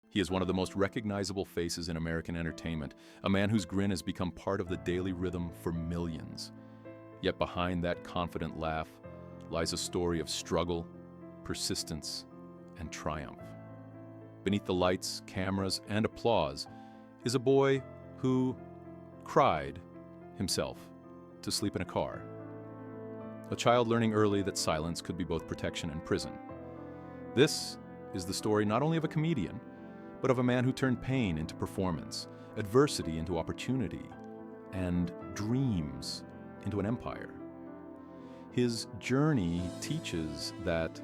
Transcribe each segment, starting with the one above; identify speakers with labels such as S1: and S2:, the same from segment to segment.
S1: He is one of the most recognizable faces in American entertainment, a man whose grin has become part of the daily rhythm for millions. Yet behind that confident laugh lies a story of struggle, persistence, and triumph. Beneath the lights, cameras, and applause is a boy who cried himself to sleep in a car. A child learning early that silence could be both protection and prison. This is the story not only of a comedian, but of a man who turned pain into performance, adversity into opportunity, and dreams into an empire. His journey teaches that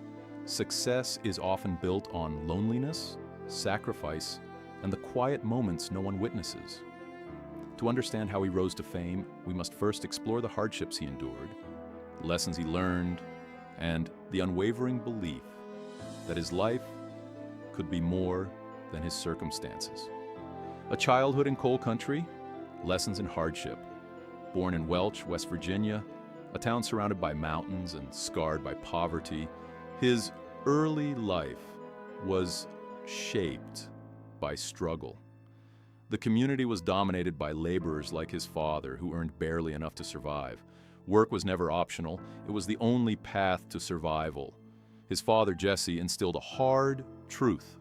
S1: success is often built on loneliness, sacrifice, and the quiet moments no one witnesses. To understand how he rose to fame, we must first explore the hardships he endured, the lessons he learned, and the unwavering belief that his life could be more than his circumstances. A childhood in coal country, lessons in hardship. Born in Welch, West Virginia, a town surrounded by mountains and scarred by poverty, his early life was shaped by struggle. The community was dominated by laborers like his father, who earned barely enough to survive. Work was never optional. It was the only path to survival. His father, Jesse, instilled a hard truth.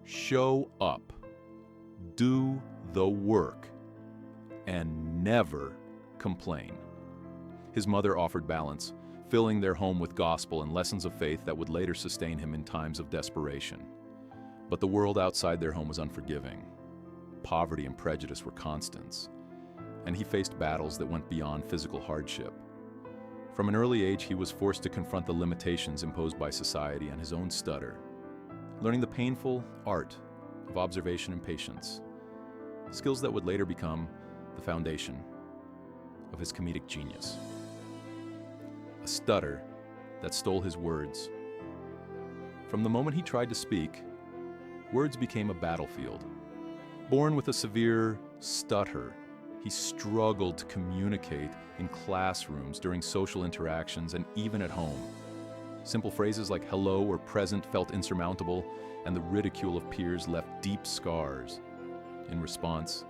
S1: Show up, do the work, and never complain. His mother offered balance, filling their home with gospel and lessons of faith that would later sustain him in times of desperation. But the world outside their home was unforgiving. Poverty and prejudice were constants, and he faced battles that went beyond physical hardship. From an early age, he was forced to confront the limitations imposed by society and his own stutter, learning the painful art of observation and patience, skills that would later become the foundation of his comedic genius. A stutter that stole his words. From the moment he tried to speak, words became a battlefield. Born with a severe stutter, he struggled to communicate in classrooms, during social interactions, and even at home. Simple phrases like hello or present felt insurmountable, and the ridicule of peers left deep scars. In response,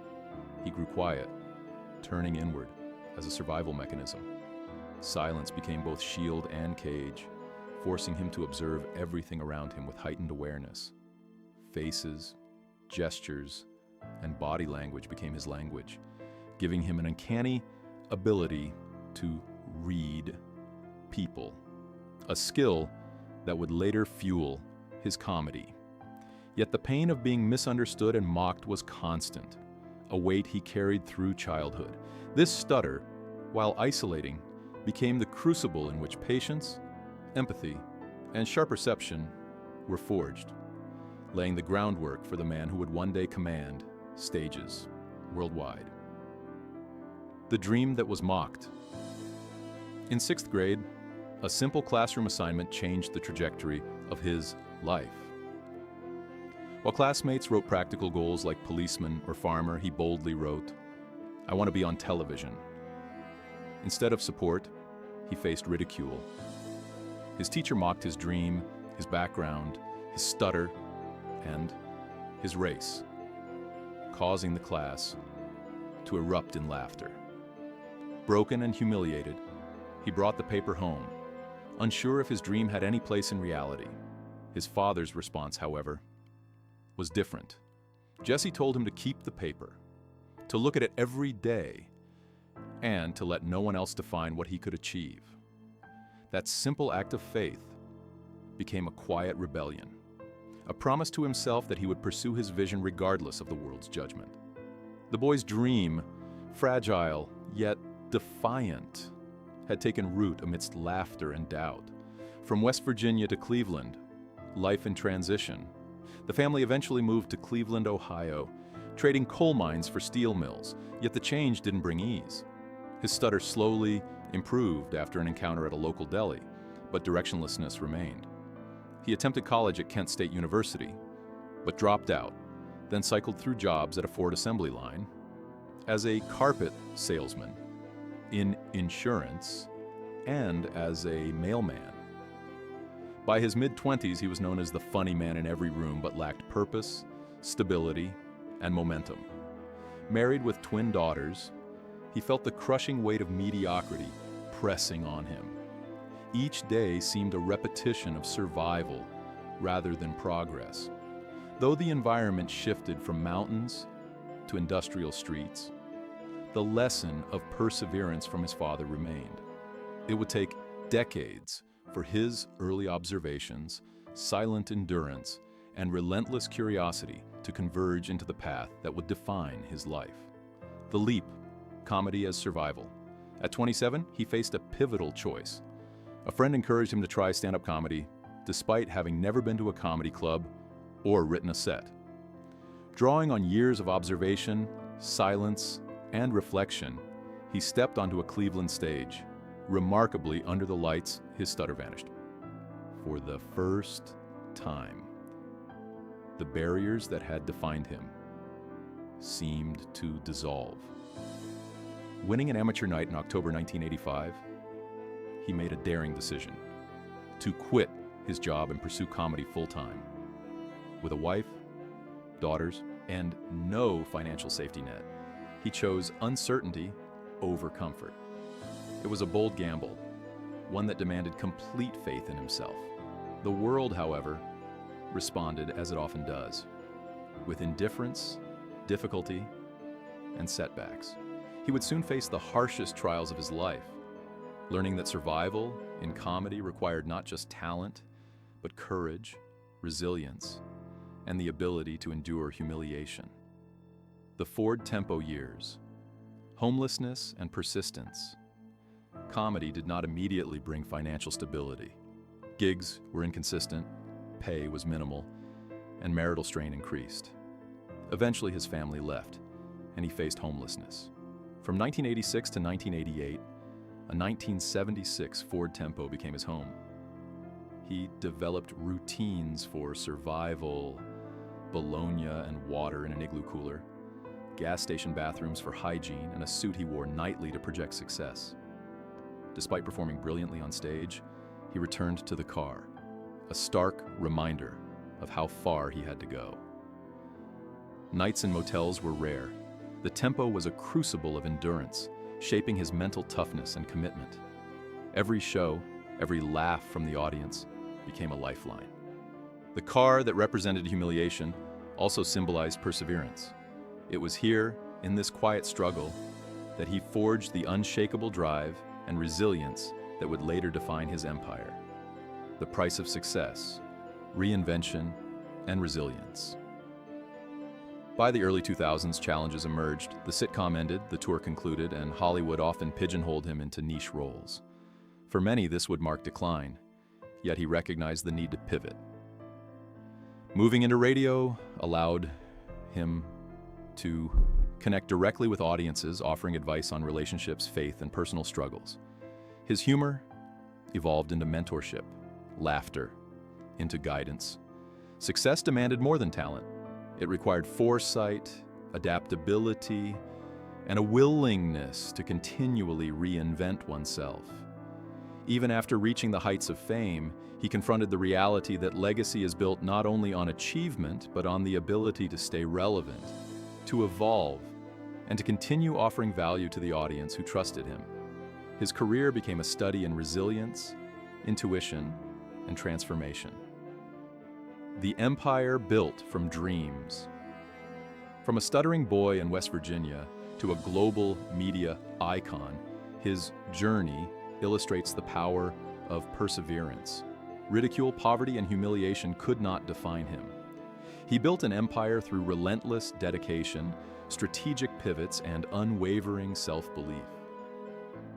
S1: he grew quiet, turning inward as a survival mechanism. Silence became both shield and cage, forcing him to observe everything around him with heightened awareness. Faces, gestures, and body language became his language, giving him an uncanny ability to read people, a skill that would later fuel his comedy. Yet the pain of being misunderstood and mocked was constant, a weight he carried through childhood. This stutter, while isolating, became the crucible in which patience, empathy, and sharp perception were forged, laying the groundwork for the man who would one day command stages worldwide. The dream that was mocked. In 6th grade, a simple classroom assignment changed the trajectory of his life. While classmates wrote practical goals like policeman or farmer, he boldly wrote, "I want to be on television." Instead of support, he faced ridicule. His teacher mocked his dream, his background, his stutter, and his race, causing the class to erupt in laughter. Broken and humiliated, he brought the paper home, unsure if his dream had any place in reality. His father's response, however, was different. Jesse told him to keep the paper, to look at it every day, and to let no one else define what he could achieve. That simple act of faith became a quiet rebellion, a promise to himself that he would pursue his vision regardless of the world's judgment. The boy's dream, fragile yet defiant, had taken root amidst laughter and doubt. From West Virginia to Cleveland, life in transition. The family eventually moved to Cleveland, Ohio, trading coal mines for steel mills, yet the change didn't bring ease. His stutter slowly improved after an encounter at a local deli, but directionlessness remained. He attempted college at Kent State University, but dropped out, then cycled through jobs at a Ford assembly line, as a carpet salesman, in insurance, and as a mailman. By his mid-20s, he was known as the funny man in every room, but lacked purpose, stability, and momentum. Married with twin daughters, he felt the crushing weight of mediocrity pressing on him. Each day seemed a repetition of survival rather than progress. Though the environment shifted from mountains to industrial streets, the lesson of perseverance from his father remained. It would take decades for his early observations, silent endurance, and relentless curiosity to converge into the path that would define his life. The Leap, comedy as survival. At 27, he faced a pivotal choice. A friend encouraged him to try stand-up comedy, despite having never been to a comedy club or written a set. Drawing on years of observation, silence, and reflection, he stepped onto a Cleveland stage. Remarkably, under the lights, his stutter vanished. For the first time, the barriers that had defined him seemed to dissolve. Winning an amateur night in October 1985, he made a daring decision to quit his job and pursue comedy full-time. With a wife, daughters, and no financial safety net, he chose uncertainty over comfort. It was a bold gamble, one that demanded complete faith in himself. The world, however, responded as it often does, with indifference, difficulty, and setbacks. He would soon face the harshest trials of his life, learning that survival in comedy required not just talent, but courage, resilience, and the ability to endure humiliation. The Ford Tempo years, homelessness and persistence. Comedy did not immediately bring financial stability. Gigs were inconsistent, pay was minimal, and marital strain increased. Eventually his family left, and he faced homelessness. From 1986 to 1988, a 1976 Ford Tempo became his home. He developed routines for survival, bologna and water in an igloo cooler, gas station bathrooms for hygiene, and a suit he wore nightly to project success. Despite performing brilliantly on stage, he returned to the car, a stark reminder of how far he had to go. Nights in motels were rare. The Tempo was a crucible of endurance, shaping his mental toughness and commitment. Every show, every laugh from the audience became a lifeline. The car that represented humiliation also symbolized perseverance. It was here, in this quiet struggle, that he forged the unshakable drive and resilience that would later define his empire. The price of success, reinvention, and resilience. By the early 2000s, challenges emerged. The sitcom ended, the tour concluded, and Hollywood often pigeonholed him into niche roles. For many, this would mark decline, yet he recognized the need to pivot. Moving into radio allowed him to connect directly with audiences, offering advice on relationships, faith, and personal struggles. His humor evolved into mentorship, laughter into guidance. Success demanded more than talent. It required foresight, adaptability, and a willingness to continually reinvent oneself. Even after reaching the heights of fame, he confronted the reality that legacy is built not only on achievement, but on the ability to stay relevant, to evolve, and to continue offering value to the audience who trusted him. His career became a study in resilience, intuition, and transformation. The empire built from dreams. From a stuttering boy in West Virginia to a global media icon, his journey illustrates the power of perseverance. Ridicule, poverty, and humiliation could not define him. He built an empire through relentless dedication, strategic pivots, and unwavering self-belief.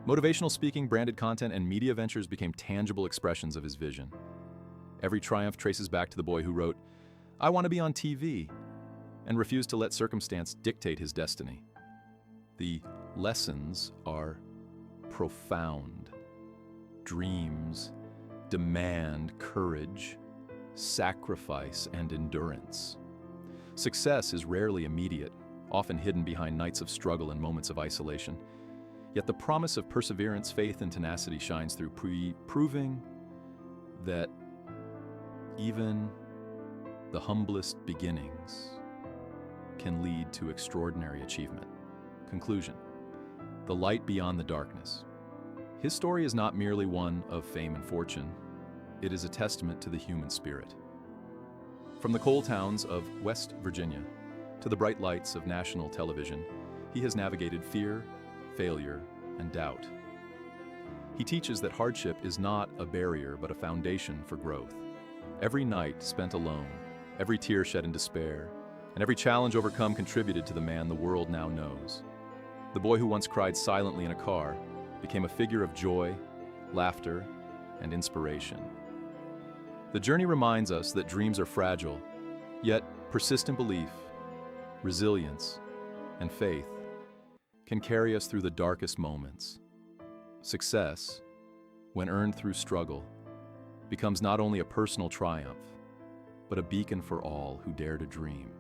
S1: Motivational speaking, branded content, and media ventures became tangible expressions of his vision. Every triumph traces back to the boy who wrote, "I want to be on TV," and refused to let circumstance dictate his destiny. The lessons are profound. Dreams demand courage, sacrifice, and endurance. Success is rarely immediate, often hidden behind nights of struggle and moments of isolation. Yet the promise of perseverance, faith, and tenacity shines through, proving that even the humblest beginnings can lead to extraordinary achievement. Conclusion: the light beyond the darkness. His story is not merely one of fame and fortune, it is a testament to the human spirit. From the coal towns of West Virginia to the bright lights of national television, he has navigated fear, failure, and doubt. He teaches that hardship is not a barrier but a foundation for growth. Every night spent alone, every tear shed in despair, and every challenge overcome contributed to the man the world now knows. The boy who once cried silently in a car became a figure of joy, laughter, and inspiration. The journey reminds us that dreams are fragile, yet persistent belief, resilience, and faith can carry us through the darkest moments. Success, when earned through struggle, becomes not only a personal triumph, but a beacon for all who dare to dream.